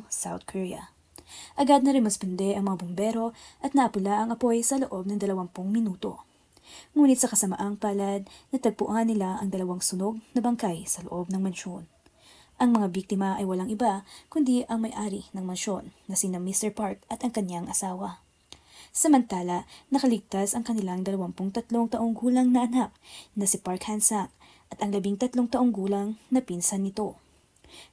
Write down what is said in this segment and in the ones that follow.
South Korea. Agad na rimaspinde ang mga bumbero at napula ang apoy sa loob ng 20 minuto. Ngunit sa kasamaang palad, natagpuan nila ang 2 sunog na bangkay sa loob ng mansyon. Ang mga biktima ay walang iba kundi ang may-ari ng mansyon na sina Mr. Park at ang kanyang asawa. Samantala, nakaligtas ang kanilang 23 taong gulang na anak na si Park Han-sang at ang 13 taong gulang na pinsan nito.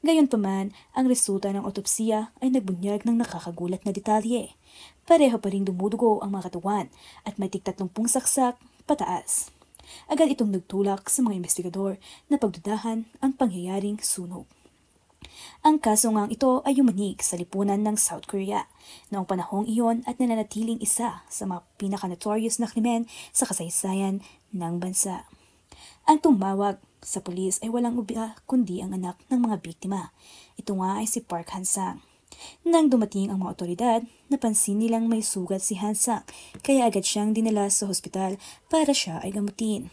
Gayunpaman, ang resulta ng otopsiya ay nagbunyag ng nakakagulat na detalye. Pareho pa ring dumudugo ang mga katawan at may tig-30 saksak pataas. Agad itong nagtulak sa mga investigador na pagdudahan ang pangyayaring sunog. Ang kaso ngang ito ay yumanig sa lipunan ng South Korea noong panahong iyon at nananatiling isa sa mga pinaka-notorious na krimen sa kasaysayan ng bansa. Ang tumawag sa pulis ay walang iba kundi ang anak ng mga biktima. Ito nga ay si Park Han-sang. Nang dumating ang mga otoridad, napansin nilang may sugat si Han-sang kaya agad siyang dinala sa hospital para siya ay gamutin.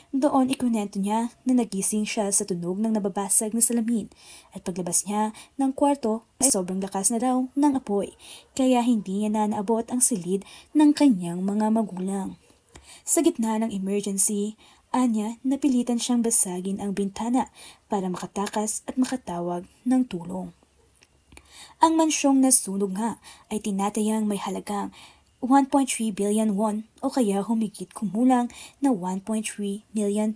Doon ikwento niya na nagising siya sa tunog ng nababasag na salamin at paglabas niya ng kwarto ay sobrang lakas na daw ng apoy kaya hindi niya na naabot ang silid ng kanyang mga magulang. Sa gitna ng emergency, anya napilitan siyang basagin ang bintana para makatakas at makatawag ng tulong. Ang mansyong nasunog nga ay tinatayang may halagang 1.3 billion won o kaya humigit kumulang na $1.3 million.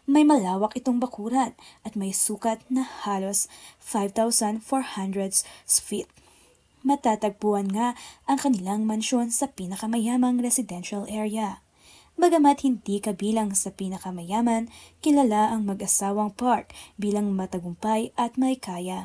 May malawak itong bakuran at may sukat na halos 5,400 feet. Matatagpuan nga ang kanilang mansyon sa pinakamayamang residential area. Bagamat hindi kabilang sa pinakamayaman, kilala ang mag-asawang Park bilang matagumpay at may kaya.